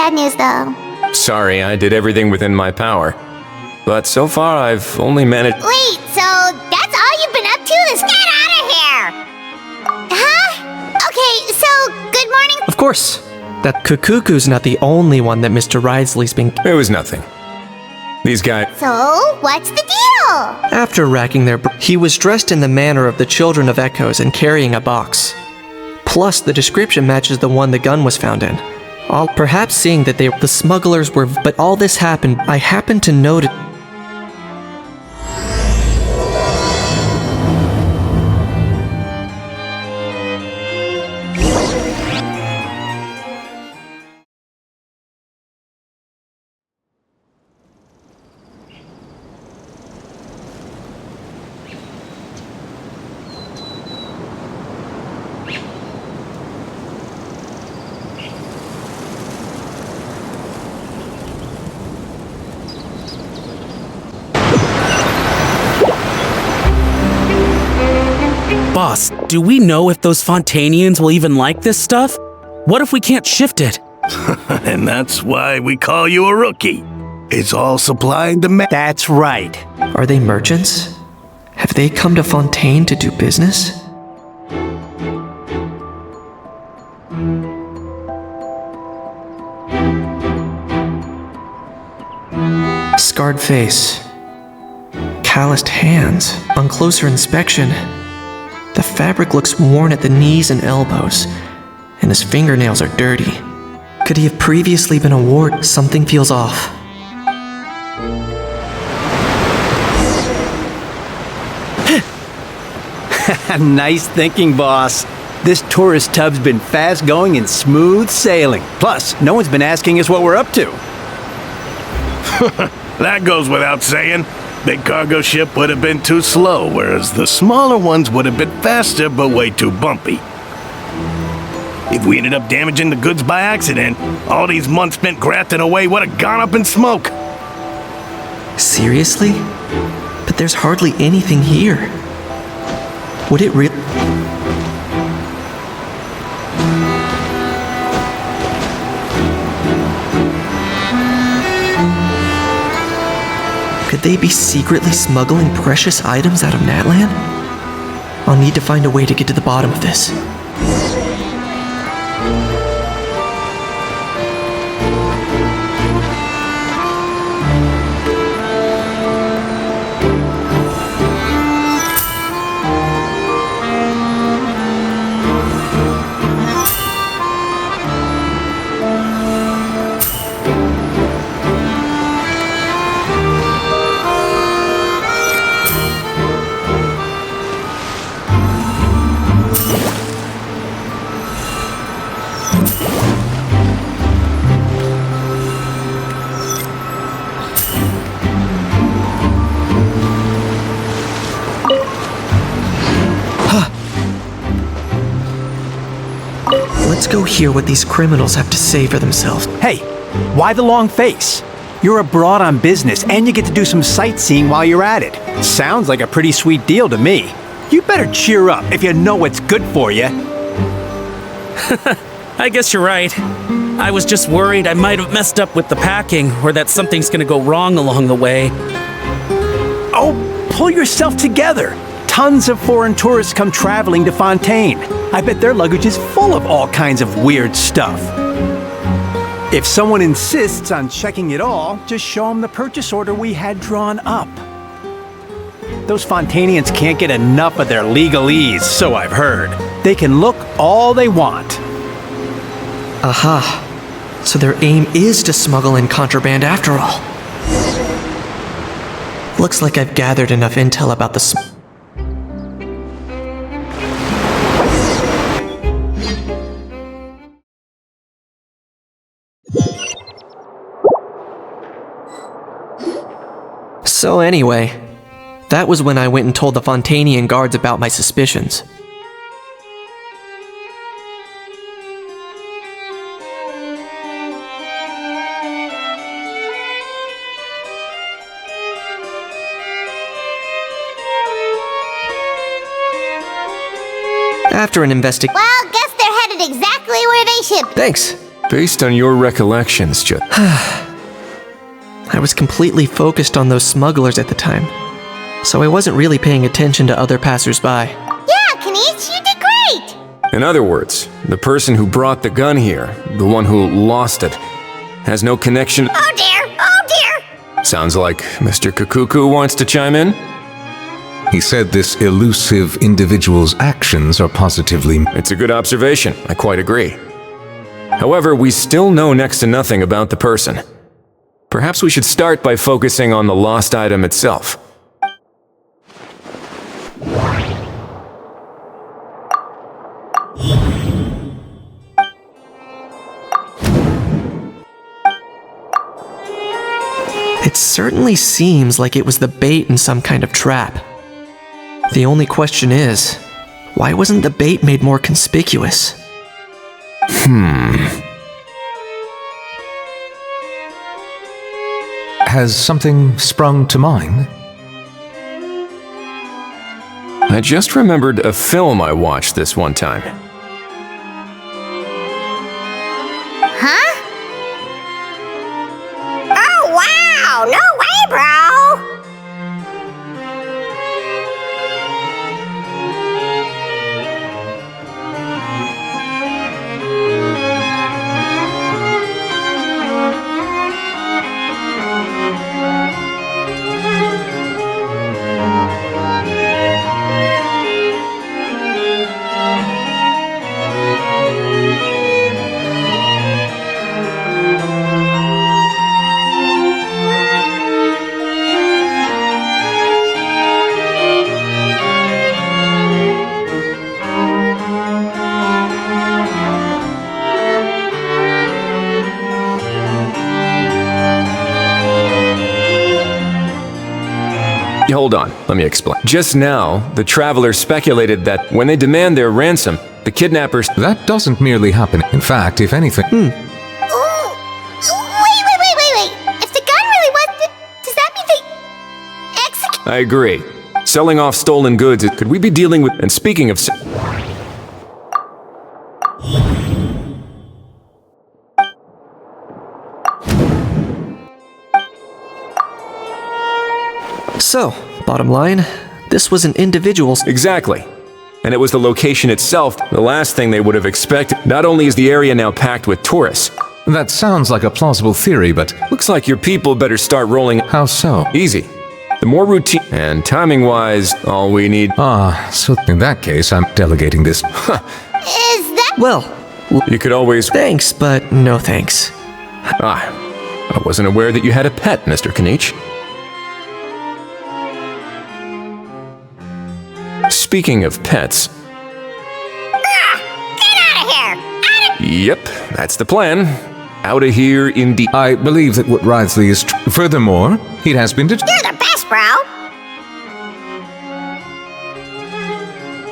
bad news, though. Sorry, I did everything within my power. But so far, I've only managed— Wait, so that's all you've been up to? Get out of here! Huh? Okay, so good morning. Of course. That cuckoo's not the only one that Mr. Risley's been— It was nothing. These guys— So, what's the deal? After racking their he was dressed in the manner of the Children of Echoes and carrying a box. Plus, the description matches the one the gun was found in. Perhaps seeing that the smugglers were— But all this happened, I happened to notice— Boss, do we know if those Fontanians will even like this stuff? What if we can't shift it? And that's why we call you a rookie. It's all supply and demand. That's right. Are they merchants? Have they come to Fontaine to do business? Scarred face. Calloused hands. On closer inspection, the fabric looks worn at the knees and elbows, and his fingernails are dirty. Could he have previously been a ward? Something feels off. Nice thinking, boss. This tourist tub's been fast-going and smooth sailing. Plus, no one's been asking us what we're up to. That goes without saying. Big cargo ship would have been too slow, whereas the smaller ones would have been faster but way too bumpy. If we ended up damaging the goods by accident, all these months spent grafting away would have gone up in smoke. Seriously? But there's hardly anything here. Would it really? Could they be secretly smuggling precious items out of Natlan? I'll need to find a way to get to the bottom of this. Let's go hear what these criminals have to say for themselves. Hey, why the long face? You're abroad on business, and you get to do some sightseeing while you're at it. Sounds like a pretty sweet deal to me. You better cheer up if you know what's good for you. I guess you're right. I was just worried I might have messed up with the packing, or that something's gonna go wrong along the way. Oh, pull yourself together. Tons of foreign tourists come traveling to Fontaine. I bet their luggage is full of all kinds of weird stuff. If someone insists on checking it all, just show them the purchase order we had drawn up. Those Fontainians can't get enough of their legalese, so I've heard. They can look all they want. Aha. So their aim is to smuggle in contraband after all. Looks like I've gathered enough intel about the So anyway, that was when I went and told the Fontanian guards about my suspicions. After an investigation— Well, guess they're headed exactly where they should be. Thanks. Based on your recollections, I was completely focused on those smugglers at the time, so I wasn't really paying attention to other passersby. Yeah, Kanish, you did great! In other words, the person who brought the gun here, the one who lost it, has no connection. Oh dear, oh dear! Sounds like Mr. Kukuku wants to chime in? He said this elusive individual's actions are positively... It's a good observation, I quite agree. However, we still know next to nothing about the person. Perhaps we should start by focusing on the lost item itself. It certainly seems like it was the bait in some kind of trap. The only question is, why wasn't the bait made more conspicuous? Has something sprung to mind? I just remembered a film I watched this one time. Huh? Oh wow! No way, bro! Hold on, let me explain. Just now, the travelers speculated that when they demand their ransom, the kidnappers... That doesn't merely happen. In fact, if anything... Ooh. Wait. If the gun really was... Does that mean they... execute... I agree. Selling off stolen goods, could we be dealing with... And speaking of... So, bottom line, this was an individual's... Exactly. And it was the location itself, the last thing they would have expected. Not only is the area now packed with tourists, That sounds like a plausible theory, but... looks like your people better start rolling... How so? Easy. The more routine... And timing-wise, all we need... So in that case, I'm delegating this. Is that... Well, You could always... thanks, but no thanks. I wasn't aware that you had a pet, Mr. Kanich. Speaking of pets... Get out of here! Yep, that's the plan. Out of here indeed. I believe that what Wriothesley is... Furthermore, it has been... You're the best, bro!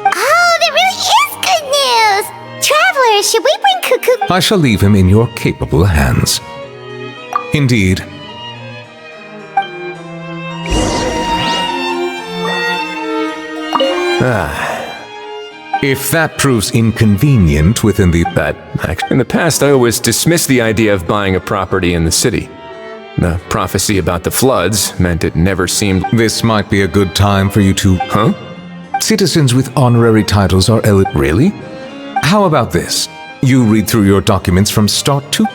Oh, that really is good news! Travelers, should we bring Cuckoo... I shall leave him in your capable hands. Indeed. If that proves inconvenient within the... In the past, I always dismissed the idea of buying a property in the city. The prophecy about the floods meant it never seemed... This might be a good time for you to... Huh? Citizens with honorary titles are Really? How about this? You read through your documents from start to...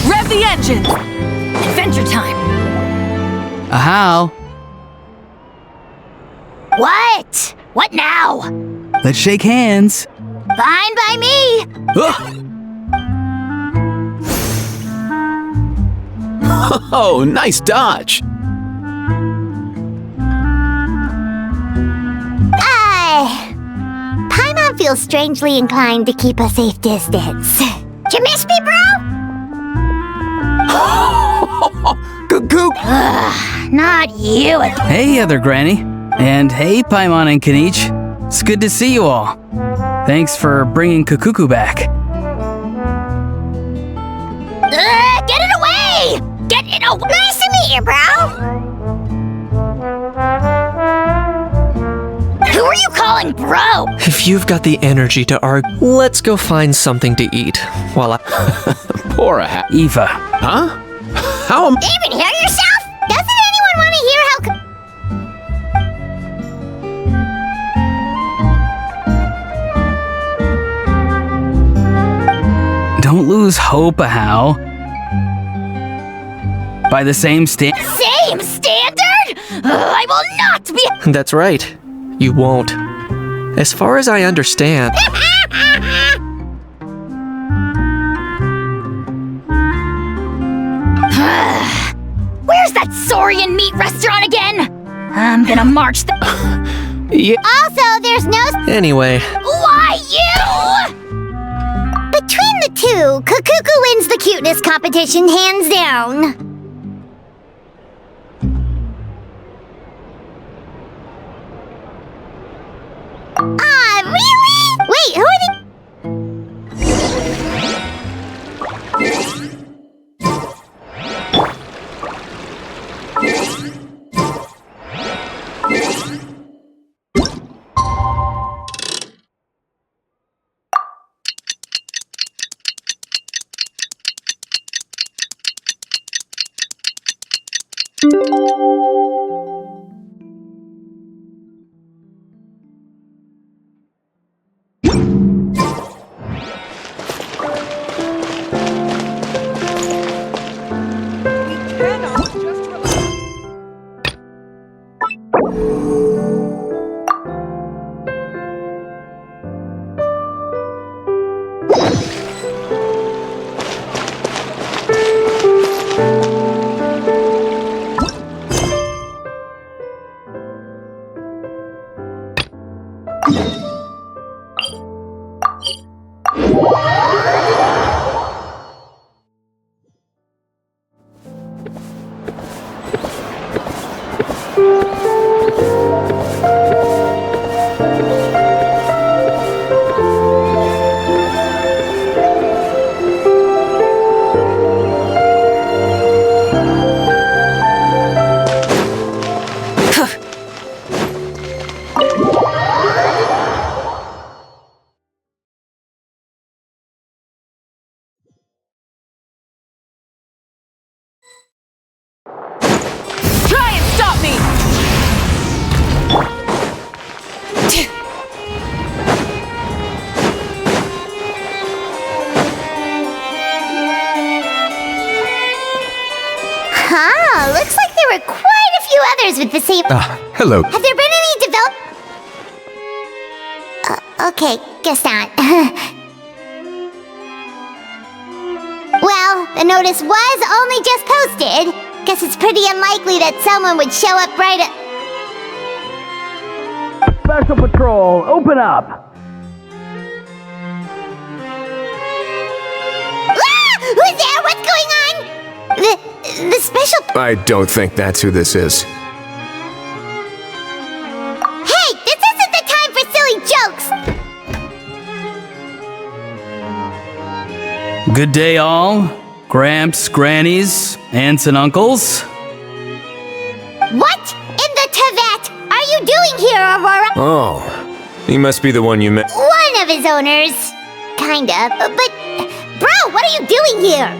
Rev the engines! Adventure time! How? What? What now? Let's shake hands. Fine by me! Oh, nice dodge. Paimon feels strangely inclined to keep a safe distance. Did you miss me, bro? Gook. Not you. Hey, other Granny. And hey, Paimon and Kanich. It's good to see you all. Thanks for bringing Kukuku back. Get it away! Get it away! Nice to meet you, bro. Who are you calling bro? If you've got the energy to argue, let's go find something to eat while I... Poor a hat. Eva. Huh? How am... Even hear yourself? Doesn't anyone want to hear how... Don't lose hope, Ahau. By the same standard? Same standard? I will not be... That's right. You won't. As far as I understand... Where's that Saurian meat restaurant again? I'm gonna march the... Yeah. Also, there's no... Anyway, Why you? Between the two, Kukuku wins the cuteness competition hands down. Really? Wait, who are they? Try and stop me! Huh, looks like there were quite a few others with the same... Hello. Have there been any okay, guess not. Well, the notice was only just posted. Guess it's pretty unlikely that someone would show up right at... Special Patrol, open up! Ah! Who's there? What's going on? The special... I don't think that's who this is. Hey, this isn't the time for silly jokes! Good day, all. Gramps, grannies, aunts, and uncles. What in the Tevat are you doing here, Aurora? Oh, he must be the one you met. One of his owners. Kinda. But, bro, what are you doing here?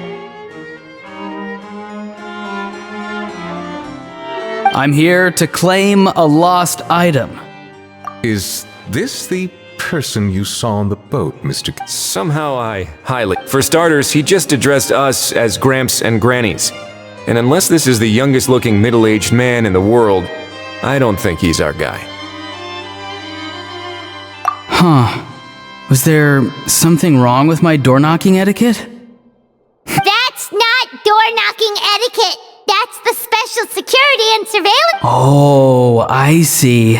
I'm here to claim a lost item. Is this the person you saw on the boat, Mr. Somehow I highly... For starters, he just addressed us as Gramps and Grannies. And unless this is the youngest looking middle-aged man in the world, I don't think he's our guy. Huh. Was there something wrong with my door-knocking etiquette? That's not door-knocking etiquette. That's the special security and surveillance... Oh, I see.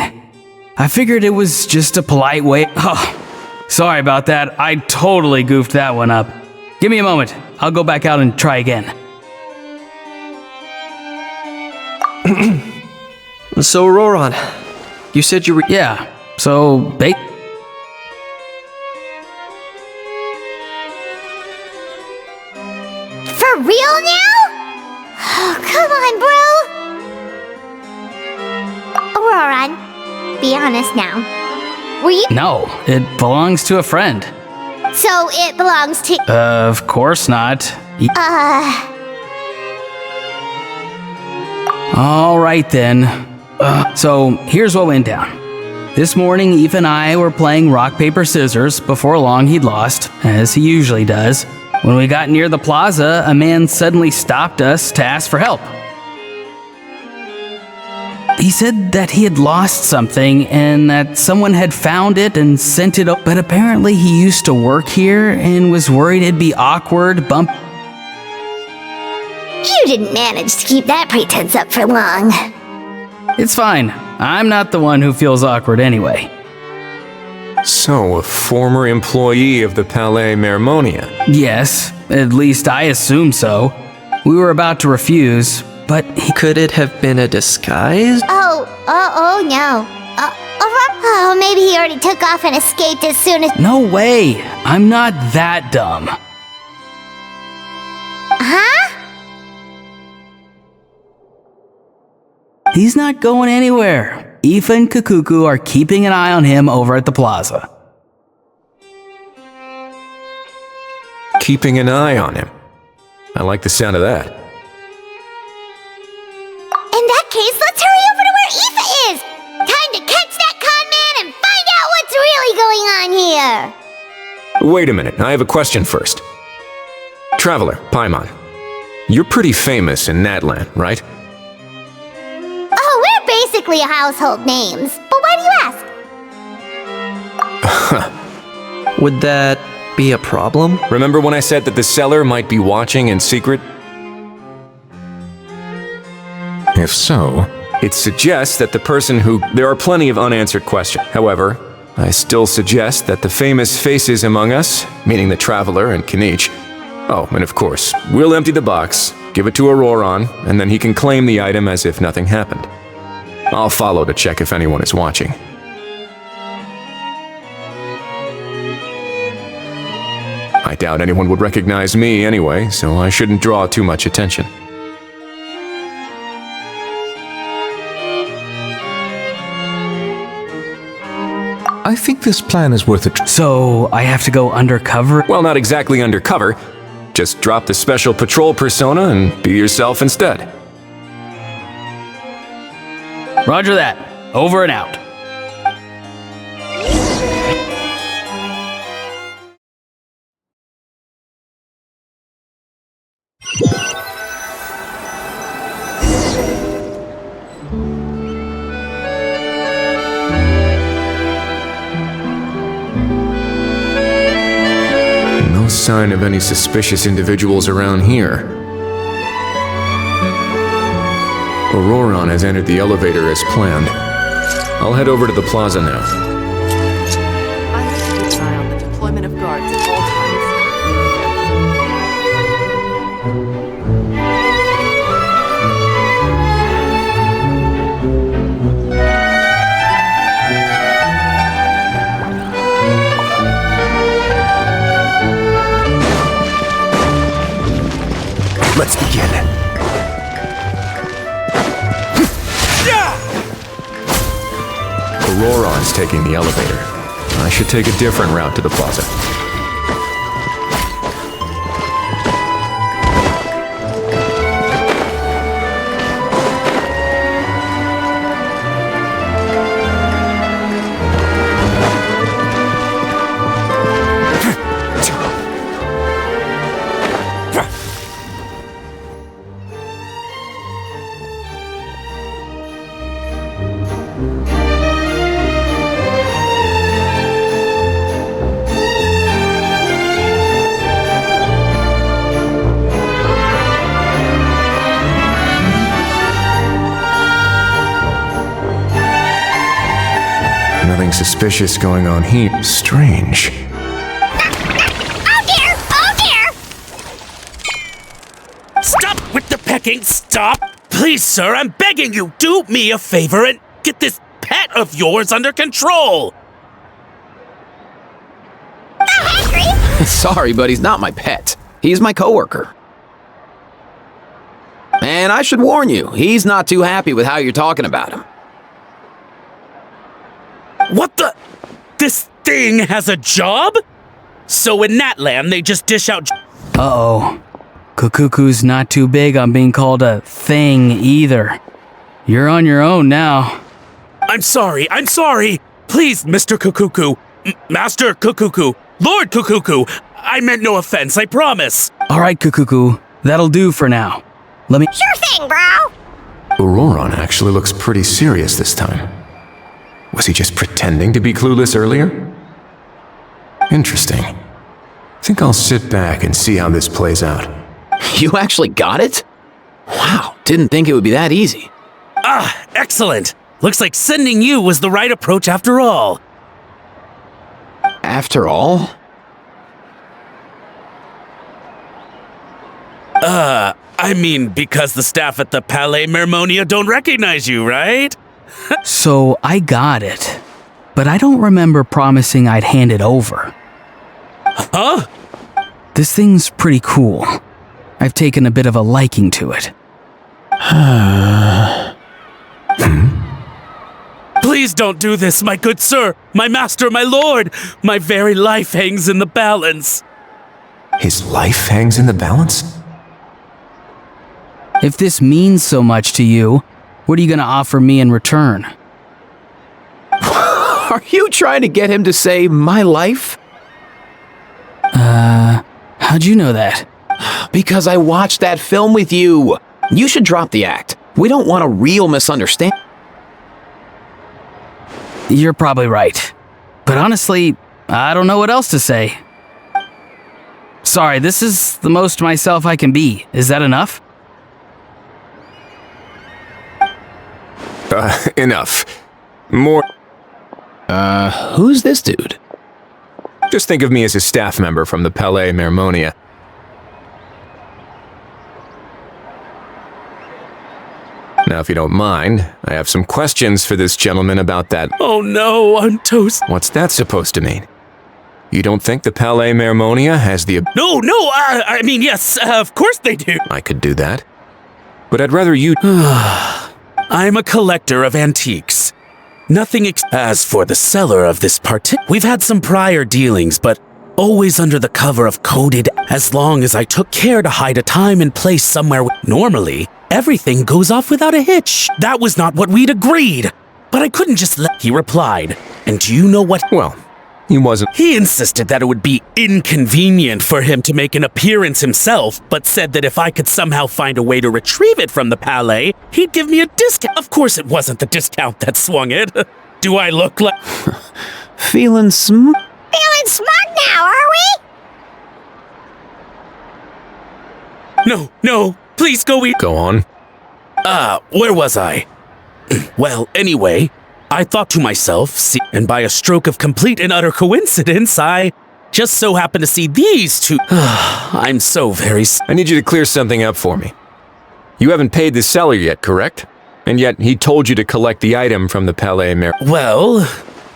I figured it was just a polite way... Oh, sorry about that. I totally goofed that one up. Give me a moment. I'll go back out and try again. So, Roran, you said you were... Yeah, so For real now? Oh, come on, bro. Roran, be honest now. Were you... No, it belongs to a friend. So it belongs to... Of course not. All right then. So here's what went down. This morning, Eve and I were playing rock, paper, scissors. Before long, he'd lost, as he usually does. When we got near the plaza, a man suddenly stopped us to ask for help. He said that he had lost something and that someone had found it and sent it up, but apparently he used to work here and was worried it'd be awkward, You didn't manage to keep that pretense up for long. It's fine. I'm not the one who feels awkward anyway. So, a former employee of the Palais Mermonia. Yes, at least I assume so. We were about to refuse, but Could it have been a disguise? Oh no. Oh, maybe he already took off and escaped as soon as... No way! I'm not that dumb. Huh? He's not going anywhere. Aoife and Kakuku are keeping an eye on him over at the plaza. Keeping an eye on him. I like the sound of that. In that case, let's hurry over to where Aoife is! Time to catch that con man and find out what's really going on here! Wait a minute, I have a question first. Traveler, Paimon, you're pretty famous in Natlan, right? Oh, we're basically household names. But why do you ask? Would that be a problem? Remember when I said that the seller might be watching in secret? If so, It suggests that the person who... There are plenty of unanswered questions. However, I still suggest that the famous faces among us, meaning the Traveler and Kinich... Oh, and of course, we'll empty the box, give it to Auroron, and then he can claim the item as if nothing happened. I'll follow to check if anyone is watching. I doubt anyone would recognize me anyway, so I shouldn't draw too much attention. I think this plan is worth a try. So I have to go undercover? Well, not exactly undercover. Just drop the special patrol persona and be yourself instead. Roger that. Over and out. No sign of any suspicious individuals around here. Auroron has entered the elevator as planned. I'll head over to the plaza now. I have to keep an eye on the deployment of guards at all times. Let's begin. Auroron's taking the elevator. I should take a different route to the plaza. Nothing suspicious going on here. Strange. Oh dear! Oh dear! Stop with the pecking! Stop! Please, sir, I'm begging you, do me a favor and get this pet of yours under control. Sorry, but he's not my pet. He's my coworker. And I should warn you, he's not too happy with how you're talking about him. What the? This thing has a job? So in Natland, they just dish out... Uh-oh. Kukuku's not too big on being called a thing either. You're on your own now. I'm sorry. Please, Mr. Kukuku. Master Kukuku. Lord Kukuku. I meant no offense, I promise. All right, Kukuku. That'll do for now. Let me... Sure thing, bro. Auroron actually looks pretty serious this time. Was he just pretending to be clueless earlier? Interesting. Think I'll sit back and see how this plays out. You actually got it? Wow, didn't think it would be that easy. Ah, excellent. Looks like sending you was the right approach after all. After all? I mean, because the staff at the Palais Mermonia don't recognize you, right? So I got it, but I don't remember promising I'd hand it over. Huh? This thing's pretty cool. I've taken a bit of a liking to it. Please don't do this, my good sir, my master, my lord. My very life hangs in the balance. His life hangs in the balance? If this means so much to you, what are you gonna offer me in return? Are you trying to get him to say my life? How'd you know that? Because I watched that film with you. You should drop the act. We don't want a real misunderstanding. You're probably right. But honestly, I don't know what else to say. Sorry, this is the most myself I can be. Is that enough? Enough. More. Who's this dude? Just think of me as a staff member from the Palais Mermonia. Now, if you don't mind, I have some questions for this gentleman about that. Oh no, I'm toast. What's that supposed to mean? You don't think the Palais Mermonia has the... No, I mean, yes, of course they do. I could do that. But I'd rather you... I'm a collector of antiques. Nothing as for the seller of this we've had some prior dealings, but always under the cover of coded, as long as I took care to hide a time and place somewhere. Normally, everything goes off without a hitch. That was not what we'd agreed. But I couldn't just let... He replied, and do you know what... Well, he wasn't... He insisted that it would be inconvenient for him to make an appearance himself, but said that if I could somehow find a way to retrieve it from the Palais, he'd give me a discount. Of course it wasn't the discount that swung it. Do I look like... Feeling Feeling smug now, are we? No, please go eat. Go on. Where was I? Well, anyway, I thought to myself, see, and by a stroke of complete and utter coincidence, I just so happened to see these two. I'm so very... I need you to clear something up for me. You haven't paid the seller yet, correct? And yet he told you to collect the item from the Palais Mer... Well,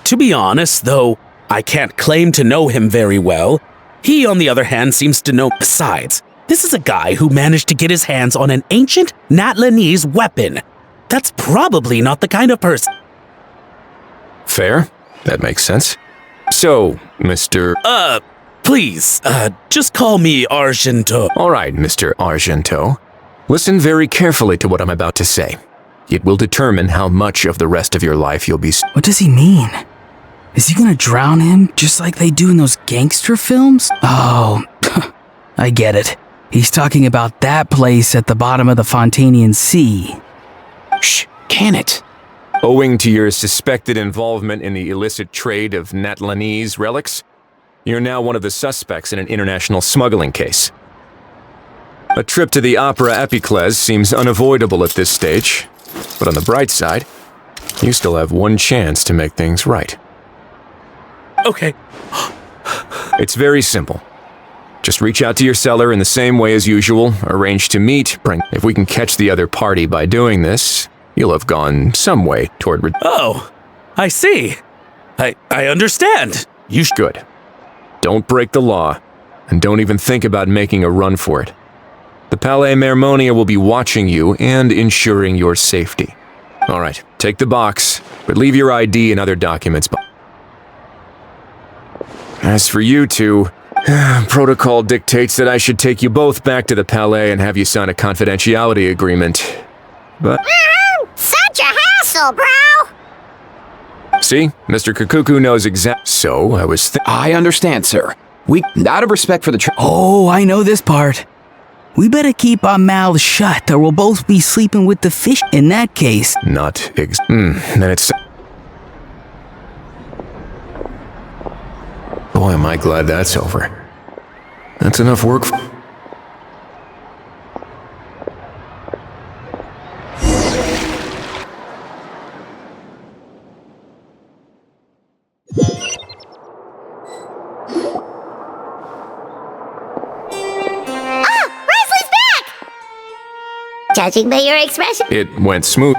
to be honest, though I can't claim to know him very well, he, on the other hand, seems to know. Besides, this is a guy who managed to get his hands on an ancient Natlanese weapon. That's probably not the kind of person... Fair. That makes sense. So, Mr... Please, just call me Argento. All right, Mr. Argento. Listen very carefully to what I'm about to say. It will determine how much of the rest of your life you'll be... What does he mean? Is he gonna drown him just like they do in those gangster films? Oh, I get it. He's talking about that place at the bottom of the Fontanian Sea. Shh, can it? Owing to your suspected involvement in the illicit trade of Natlanese relics, you're now one of the suspects in an international smuggling case. A trip to the Opera Epiclese seems unavoidable at this stage, but on the bright side, you still have one chance to make things right. Okay. It's very simple. Just reach out to your seller in the same way as usual, arrange to meet, if we can catch the other party by doing this, you'll have gone some way toward Oh, I see. I understand. Good. Don't break the law, and don't even think about making a run for it. The Palais Mermonia will be watching you and ensuring your safety. All right, take the box, but leave your ID and other documents. As for you two, protocol dictates that I should take you both back to the Palais and have you sign a confidentiality agreement. But... Such a hassle, bro! See? Mr. Kakuku knows So, I was I understand, sir. Out of respect for the Oh, I know this part. We better keep our mouths shut or we'll both be sleeping with the fish. In that case... then it's... Boy, am I glad that's over. That's enough work for... Judging by your expression. It went smooth.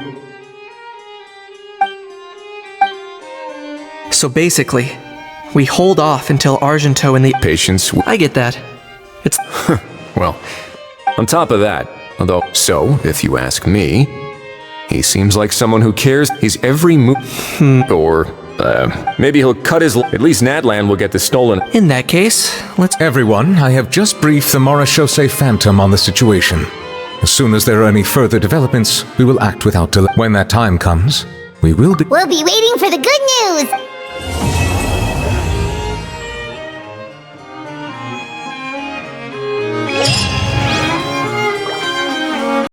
So basically, we hold off until Argento and the... Patience... I get that. It's... Well, on top of that, although... So, if you ask me, he seems like someone who cares. He's every move... Or, maybe he'll cut his... At least Natlan will get the stolen... In that case, let's... Everyone, I have just briefed the Marechaussee Phantom on the situation. As soon as there are any further developments, we will act without delay. When that time comes, we will be... We'll be waiting for the good news!